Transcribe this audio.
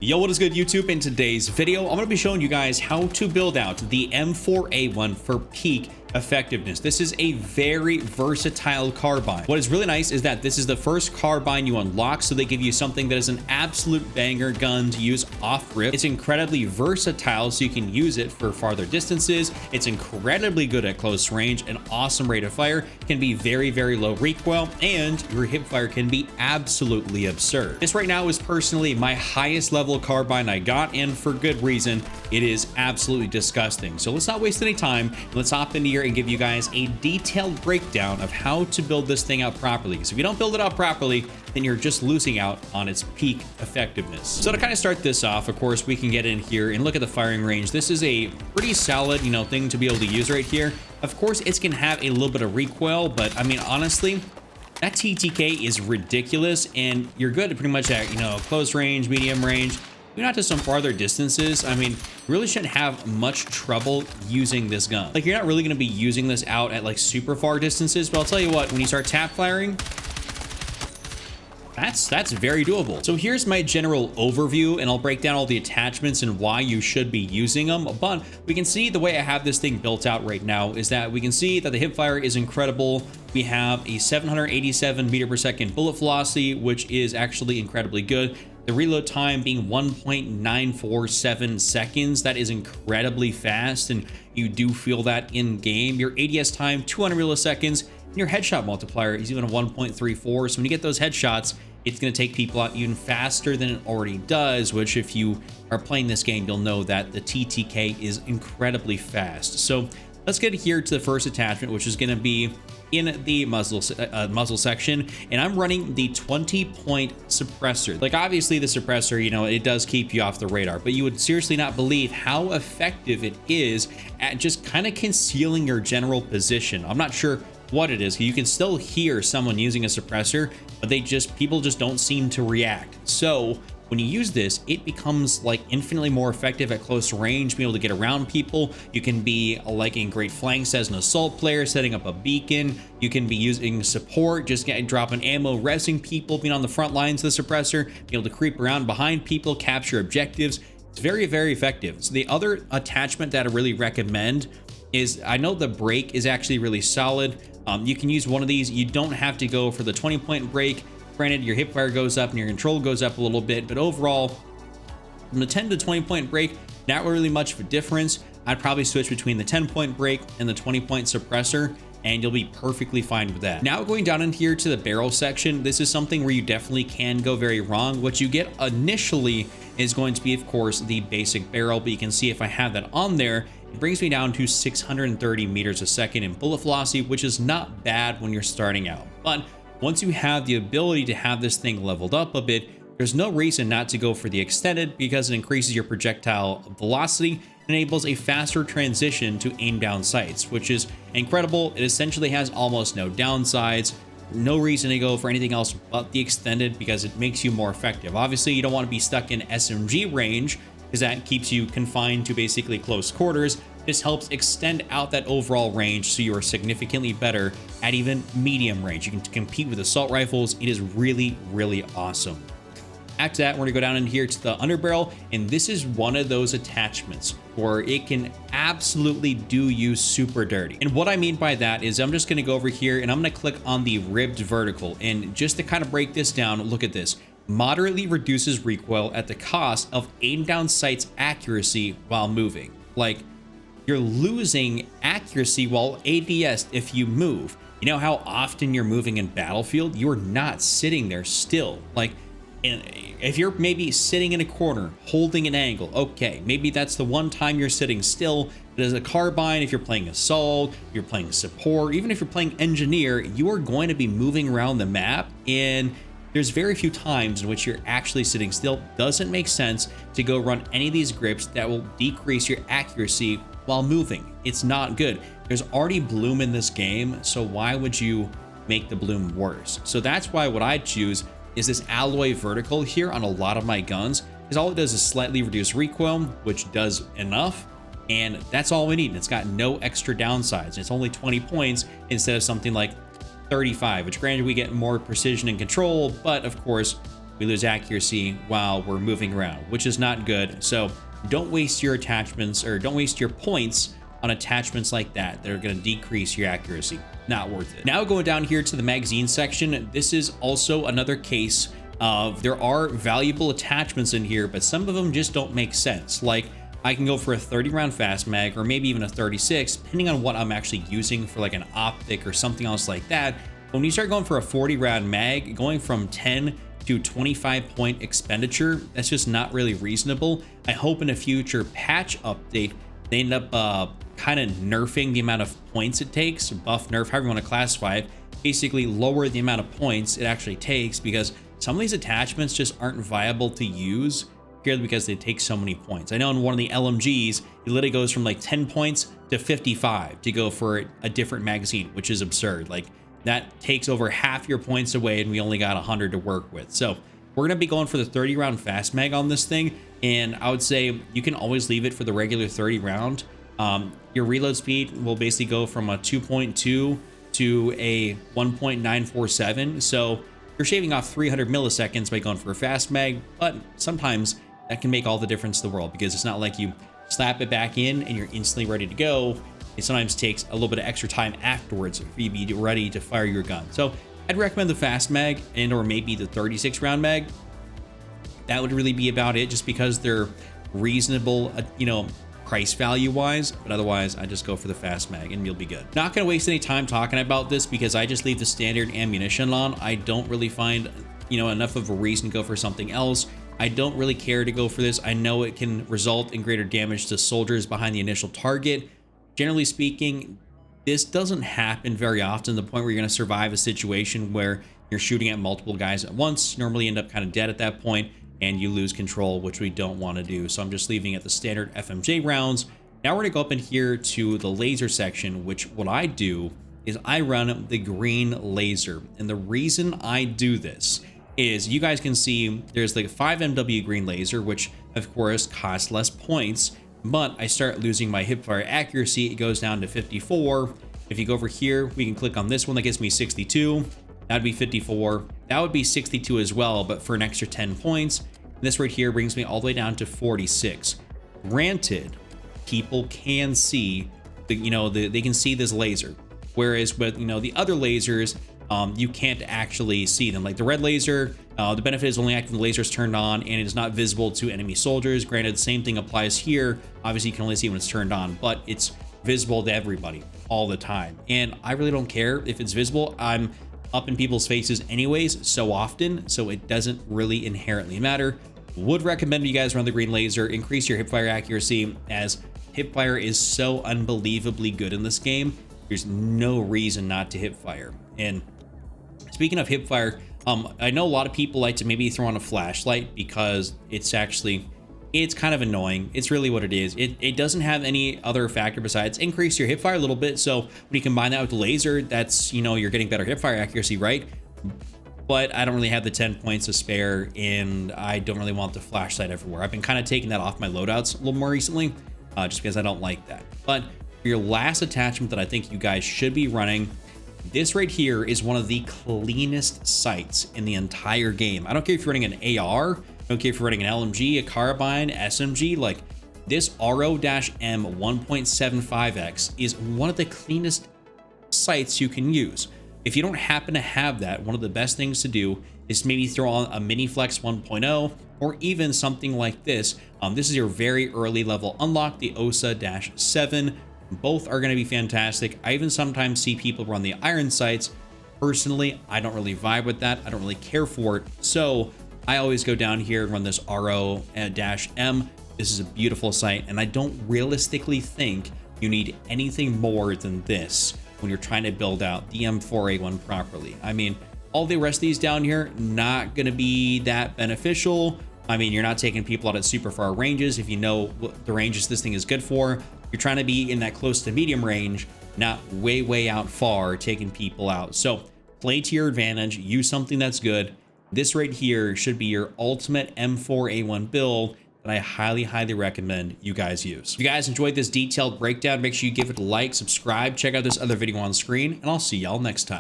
Yo, what is good, YouTube? In today's video, I'm going to be showing you guys how to build out the M4A1 for peak effectiveness. This is a very versatile carbine. What is really nice is that this is the first carbine you unlock, so they give you something that is an absolute banger gun to use off rip. It's incredibly versatile, so you can use it for farther distances. It's incredibly good at close range, an awesome rate of fire, can be very low recoil, and your hip fire can be absolutely absurd. This right now is personally my highest level carbine I got, and for good reason. It is absolutely disgusting. So let's not waste any time. Let's hop into here and give you guys a detailed breakdown of how to build this thing out properly. Because if you don't build it out properly, then you're just losing out on its peak effectiveness. So to kind of start this off, of course, we can get in here and look at the firing range. This is a pretty solid, thing to be able to use right here. Of course, it's gonna have a little bit of recoil, but I mean, honestly, that TTK is ridiculous, and you're good pretty much at, close range, medium range. You're not to some farther distances. I mean, you really shouldn't have much trouble using this gun. Like, you're not really going to be using this out at like super far distances, but I'll tell you what, when you start tap firing, that's very doable. So here's my general overview, and I'll break down all the attachments and why you should be using them. But we can see the way I have this thing built out right now is that we can see that the hip fire is incredible. We have a 787 meter per second bullet velocity, which is actually incredibly good. The reload time being 1.947 seconds. That is incredibly fast, and you do feel that in game. Your ADS time, 200 milliseconds, and your headshot multiplier is even a 1.34. So when you get those headshots, it's going to take people out even faster than it already does, which if you are playing this game, you'll know that the TTK is incredibly fast. So let's get here to the first attachment, which is going to be in the muzzle section, and I'm running the 20-point suppressor. Like, obviously the suppressor, it does keep you off the radar, but you would seriously not believe how effective it is at just kind of concealing your general position. I'm not sure what it is. You can still hear someone using a suppressor, but people just don't seem to react. So when you use this, it becomes like infinitely more effective at close range, being able to get around people. You can be like in great flanks as an assault player, setting up a beacon. You can be using support, just dropping ammo, resing people, being on the front lines of the suppressor, be able to creep around behind people, capture objectives. It's very effective. So the other attachment that I really recommend is, I know the brake is actually really solid. You can use one of these. You don't have to go for the 20-point brake. Granted, your hip fire goes up and your control goes up a little bit, but overall, from the 10 to 20-point brake, not really much of a difference. I'd probably switch between the 10-point brake and the 20-point suppressor, and you'll be perfectly fine with that. Now, going down in here to the barrel section, this is something where you definitely can go very wrong. What you get initially is going to be, of course, the basic barrel, but you can see if I have that on there, it brings me down to 630 meters a second in bullet velocity, which is not bad when you're starting out. But once you have the ability to have this thing leveled up a bit, there's no reason not to go for the extended, because it increases your projectile velocity, enables a faster transition to aim down sights, which is incredible. It essentially has almost no downsides. No reason to go for anything else but the extended, because it makes you more effective. Obviously, you don't want to be stuck in SMG range, because that keeps you confined to basically close quarters. This helps extend out that overall range, so you are significantly better at even medium range. You can compete with assault rifles. It is really awesome. After that, we're gonna go down in here to the underbarrel, and this is one of those attachments where it can absolutely do you super dirty. And what I mean by that is, I'm just gonna go over here and I'm gonna click on the ribbed vertical, and just to kind of break this down, look at this. Moderately reduces recoil at the cost of aim down sights accuracy while moving. Like, you're losing accuracy while ADS if you move. You know how often you're moving in Battlefield? You're not sitting there still. Like, if you're maybe sitting in a corner, holding an angle, okay, maybe that's the one time you're sitting still. But as a carbine, if you're playing assault, if you're playing support, even if you're playing engineer, you are going to be moving around the map, and there's very few times in which you're actually sitting still. Doesn't make sense to go run any of these grips that will decrease your accuracy while moving. It's not good. There's already bloom in this game, so why would you make the bloom worse? So that's why what I choose is this alloy vertical here on a lot of my guns, because all it does is slightly reduce recoil, which does enough, and that's all we need. It's got no extra downsides. It's only 20 points instead of something like 35, which granted we get more precision and control, but of course we lose accuracy while we're moving around, which is not good. So don't waste your attachments, or don't waste your points on attachments like that. They're going to decrease your accuracy. Not worth it. Now going down here to the magazine section, this is also another case of there are valuable attachments in here, but some of them just don't make sense. Like I can go for a 30 round fast mag, or maybe even a 36, depending on what I'm actually using for like an optic or something else like that. When you start going for a 40 round mag, going from 10 to 25 point expenditure, that's just not really reasonable. I hope in a future patch update, they end up kind of nerfing the amount of points it takes, buff, nerf, however you want to classify it, basically lower the amount of points it actually takes, because some of these attachments just aren't viable to use purely because they take so many points. I know in one of the LMGs, it literally goes from like 10 points to 55 to go for a different magazine, which is absurd. Like that takes over half your points away, and we only got 100 to work with. So we're going to be going for the 30 round fast mag on this thing. And I would say you can always leave it for the regular 30 round. Your reload speed will basically go from a 2.2 to a 1.947. So you're shaving off 300 milliseconds by going for a fast mag, but sometimes that can make all the difference in the world, because it's not like you slap it back in and you're instantly ready to go. It sometimes takes a little bit of extra time afterwards for you to be ready to fire your gun. So I'd recommend the fast mag and or maybe the 36 round mag. That would really be about it, just because they're reasonable, price value wise, but otherwise I just go for the fast mag and you'll be good. Not gonna waste any time talking about this, because I just leave the standard ammunition on. I don't really find enough of a reason to go for something else. I don't really care to go for this. I know it can result in greater damage to soldiers behind the initial target. Generally speaking, this doesn't happen very often, to the point where you're going to survive a situation where you're shooting at multiple guys at once. You normally end up kind of dead at that point, and you lose control, which we don't want to do. So I'm just leaving it the standard FMJ rounds. Now we're going to go up in here to the laser section, which what I do is I run the green laser. And the reason I do this is, you guys can see there's like a 5 MW green laser, which of course costs less points, but I start losing my hipfire accuracy. It goes down to 54. If you go over here, we can click on this one that gives me 62. That'd be 54. That would be 62 as well, but for an extra 10 points. And this right here brings me all the way down to 46. Granted, people can see they can see this laser, whereas with the other lasers, you can't actually see them. Like the red laser, the benefit is only active when the laser is turned on, and it is not visible to enemy soldiers. Granted, same thing applies here. Obviously, you can only see when it's turned on, but it's visible to everybody all the time. And I really don't care if it's visible. I'm up in people's faces anyways so often, so it doesn't really inherently matter. Would recommend you guys run the green laser, increase your hipfire accuracy, as hipfire is so unbelievably good in this game. There's no reason not to hipfire. And speaking of hipfire, I know a lot of people like to maybe throw on a flashlight, because it's kind of annoying. It's really what it is. It doesn't have any other factor besides increase your hipfire a little bit. So when you combine that with the laser, that's, you're getting better hipfire accuracy, right? But I don't really have the 10 points to spare, and I don't really want the flashlight everywhere. I've been kind of taking that off my loadouts a little more recently, just because I don't like that. But for your last attachment that I think you guys should be running, this right here is one of the cleanest sights in the entire game. I don't care if you're running an AR, I don't care if you're running an LMG, a carbine, SMG, like this RO-M 1.75x is one of the cleanest sights you can use. If you don't happen to have that, one of the best things to do is maybe throw on a Mini Flex 1.0, or even something like this. This is your very early level unlock, the OSA-7. Both are going to be fantastic. I even sometimes see people run the iron sights. Personally, I don't really vibe with that. I don't really care for it. So I always go down here and run this RO-M. This is a beautiful sight, and I don't realistically think you need anything more than this when you're trying to build out the M4A1 properly. I mean, all the rest of these down here, not going to be that beneficial. I mean, you're not taking people out at super far ranges. If you know what the ranges this thing is good for, you're trying to be in that close to medium range, not way out far, taking people out. So play to your advantage, use something that's good. This right here should be your ultimate M4A1 build that I highly recommend you guys use. If you guys enjoyed this detailed breakdown, make sure you give it a like, subscribe, check out this other video on screen, and I'll see y'all next time.